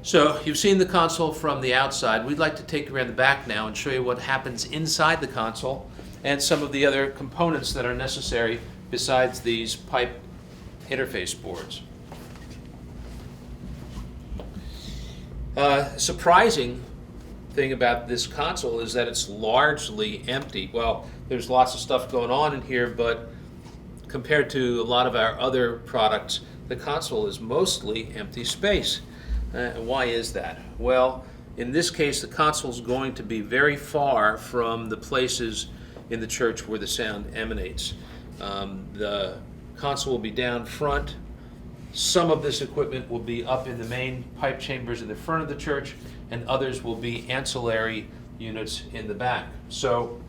So you've seen the console from the outside. We'd like to take you around the back now and show you what happens inside the console and some of the other components that are necessary besides these pipe interface boards. Surprising thing about this console is that it's largely empty. Well, there's lots of stuff going on in here, but compared to a lot of our other products, the console is mostly empty space. Why is that? Well, in this case, the console is going to be very far from the places in the church where the sound emanates. The console will be down front. Some of this equipment will be up in the main pipe chambers in the front of the church, and others will be ancillary units in the back. So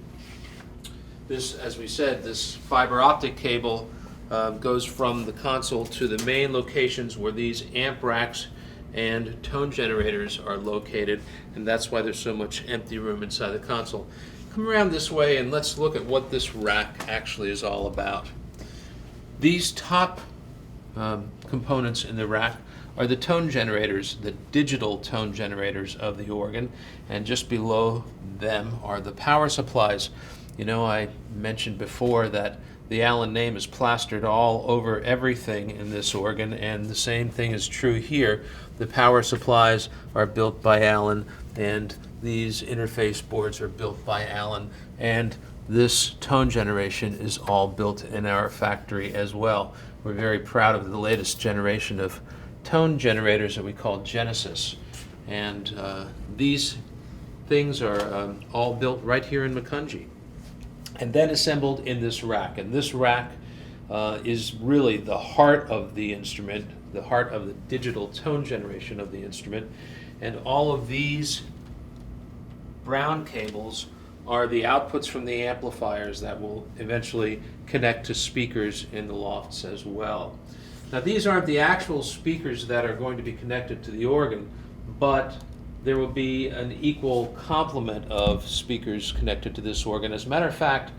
this, as we said, this fiber optic cable goes from the console to the main locations where these amp racks and tone generators are located, and that's why there's so much empty room inside the console. Come around this way and let's look at what this rack actually is all about. These top components in the rack are the tone generators, the digital tone generators of the organ, and just below them are the power supplies. You know, I mentioned before that the Allen name is plastered all over everything in this organ, and the same thing is true here. The power supplies are built by Allen, and these interface boards are built by Allen, and this tone generation is all built in our factory as well. We're very proud of the latest generation of tone generators that we call Genesis, and these things are all built right here in Macungie and then assembled in this rack. And this rack is really the heart of the instrument, the heart of the digital tone generation of the instrument. And all of these brown cables are the outputs from the amplifiers that will eventually connect to speakers in the lofts as well. Now, these aren't the actual speakers that are going to be connected to the organ, but there will be an equal complement of speakers connected to this organ. As a matter of fact,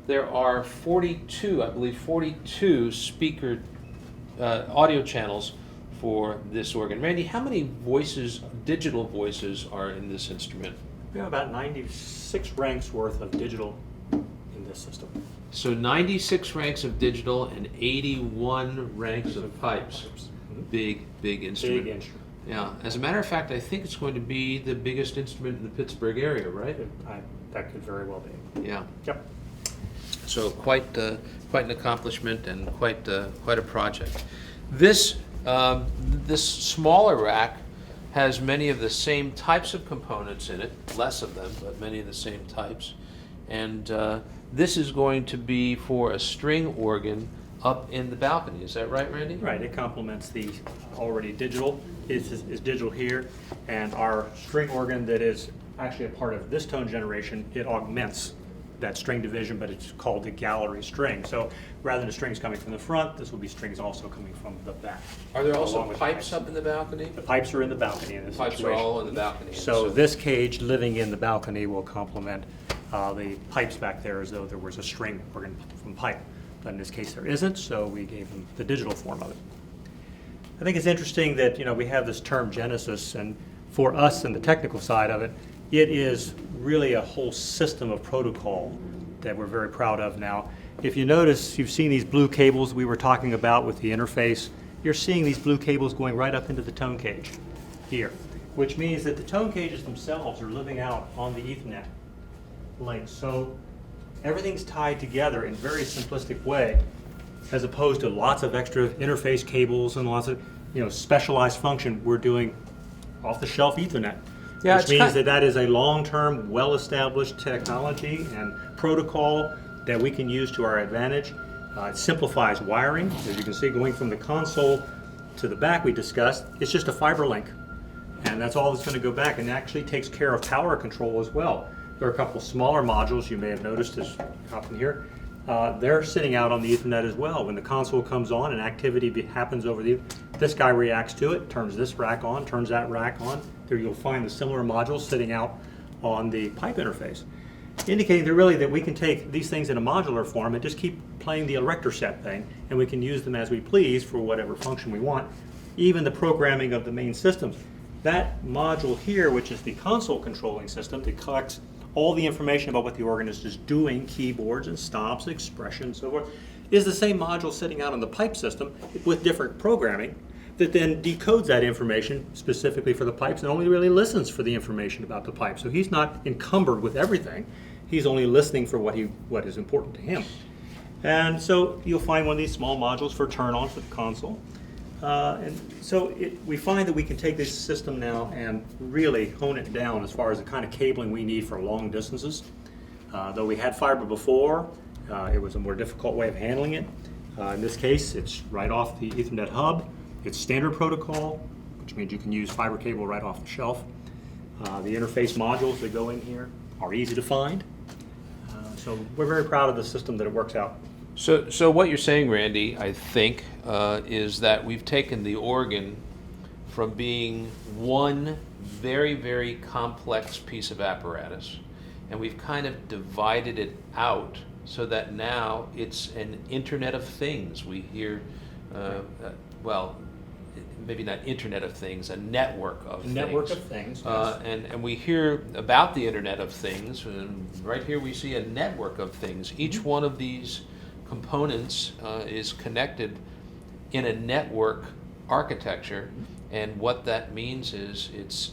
there are 42, I believe 42 speaker audio channels for this organ. Randy, how many voices, digital voices, are in this instrument? We have about 96 ranks worth of digital in this system. So 96 ranks of digital and 81 ranks of pipes. Mm-hmm. Big instrument. Big instrument. Yeah. As a matter of fact, I think it's going to be the biggest instrument in the Pittsburgh area, right? That could very well be. Yeah. Yep. So quite an accomplishment and quite a project. This smaller rack has many of the same types of components in it, less of them, but many of the same types. And this is going to be for a string organ up in the balcony. Is that right, Randy? Right. It complements the already digital. Is digital here, and our string organ that is actually a part of this tone generation, it augments that string division, but it's called the gallery string. So rather than the strings coming from the front, this will be strings also coming from the back. Are there also pipes up in the balcony? The pipes are in the balcony in this Pipes situation. are all in the balcony. So this cage living in the balcony will complement the pipes back there as though there was a string organ from pipe. But in this case there isn't, so we gave them the digital form of it. I think it's interesting that, you know, we have this term Genesis, and for us in the technical side of it, it is really a whole system of protocol that we're very proud of now. If you notice, you've seen these blue cables we were talking about with the interface. You're seeing these blue cables going right up into the tone cage here, which means that the tone cages themselves are living out on the Ethernet link. So everything's tied together in a very simplistic way, as opposed to lots of extra interface cables and lots of, you know, specialized function. We're doing off-the-shelf Ethernet, which means that is a long-term, well-established technology and protocol that we can use to our advantage. It simplifies wiring. As you can see, going from the console to the back we discussed, it's just a fiber link, and that's all that's going to go back, and actually takes care of power control as well. There are a couple smaller modules you may have noticed is up in here. They're sitting out on the Ethernet as well. When the console comes on and activity happens over this guy reacts to it, turns this rack on, turns that rack on. There you'll find the similar modules sitting out on the pipe interface, indicating that we can take these things in a modular form and just keep playing the erector set thing, and we can use them as we please for whatever function we want. Even the programming of the main systems. That module here, which is the console controlling system that collects all the information about what the organist is doing, keyboards and stops, expressions, so forth, is the same module sitting out on the pipe system with different programming that then decodes that information specifically for the pipes and only really listens for the information about the pipe. So he's not encumbered with everything. He's only listening for what is important to him. And so you'll find one of these small modules for turn-on for the console. And so we find that we can take this system now and really hone it down as far as the kind of cabling we need for long distances. Though we had fiber before, it was a more difficult way of handling it. In this case, it's right off the Ethernet hub. It's standard protocol, which means you can use fiber cable right off the shelf. The interface modules that go in here are easy to find. So we're very proud of the system that it works out. So what you're saying, Randy, I think, is that we've taken the organ from being one very, very complex piece of apparatus, and we've kind of divided it out so that now it's an Internet of Things. We hear, well, maybe not Internet of Things, a network of things. Network of things, yes. And we hear about the Internet of Things, and right here we see a network of things. Each one of these components is connected in a network architecture, and what that means is it's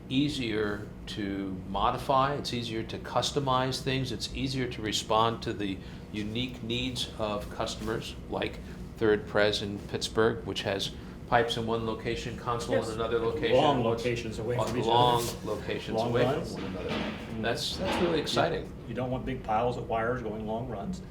easier to modify, it's easier to customize things, it's easier to respond to the unique needs of customers, like Third Pres in Pittsburgh, which has pipes in one location, console in another location. Long locations away from each other. Long locations Long away runs. from one another. That's really exciting. You don't want big piles of wires going long runs.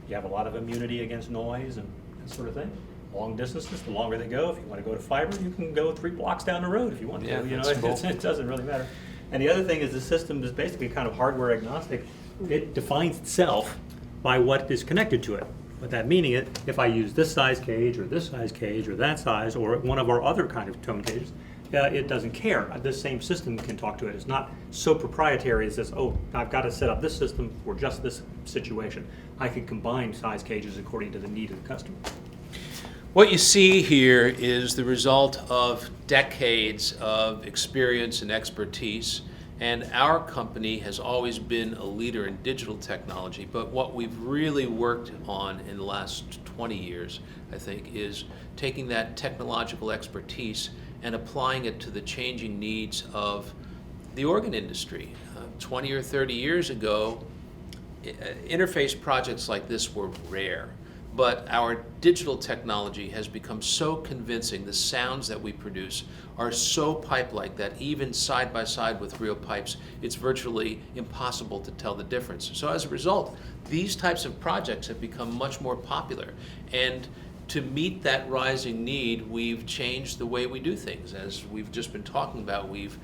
You have a lot of immunity against noise and that sort of thing. Long distances, the longer they go, if you want to go to fiber, you can go 3 blocks down the road if you want to. Yeah, You know, that's cool. it doesn't really matter. And the other thing is the system is basically kind of hardware agnostic. It defines itself by what is connected to it. What that meaning is, if I use this size cage or this size cage or that size or one of our other kind of tone cages, it doesn't care. This same system can talk to it. It's not so proprietary as this, oh, I've got to set up this system for just this situation. I can combine size cages according to the need of the customer. What you see here is the result of decades of experience and expertise, and our company has always been a leader in digital technology, but what we've really worked on in the last 20 years, I think, is taking that technological expertise and applying it to the changing needs of the organ industry. 20 or 30 years ago, interface projects like this were rare. But our digital technology has become so convincing. The sounds that we produce are so pipe-like that even side by side with real pipes, it's virtually impossible to tell the difference. So as a result, these types of projects have become much more popular. And to meet that rising need, we've changed the way we do things. As we've just been talking about, we've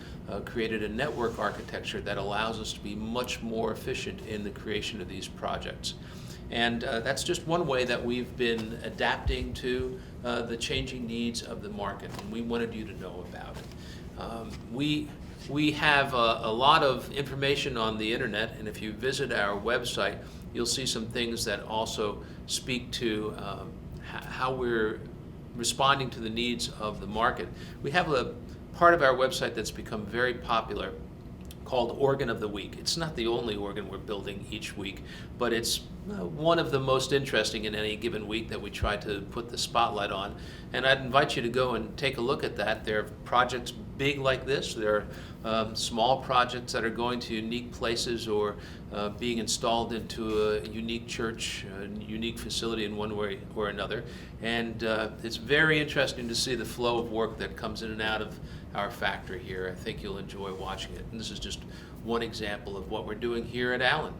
created a network architecture that allows us to be much more efficient in the creation of these projects. And that's just one way that we've been adapting to the changing needs of the market, and we wanted you to know about it. We have a lot of information on the internet, and if you visit our website, you'll see some things that also speak to how we're responding to the needs of the market. We have a part of our website that's become very popular called Organ of the Week. It's not the only organ we're building each week, but it's one of the most interesting in any given week that we try to put the spotlight on. And I'd invite you to go and take a look at that. There are projects big like this. There are small projects that are going to unique places or being installed into a unique church, a unique facility in one way or another. And it's very interesting to see the flow of work that comes in and out of our factory here. I think you'll enjoy watching it. And this is just one example of what we're doing here at Allen.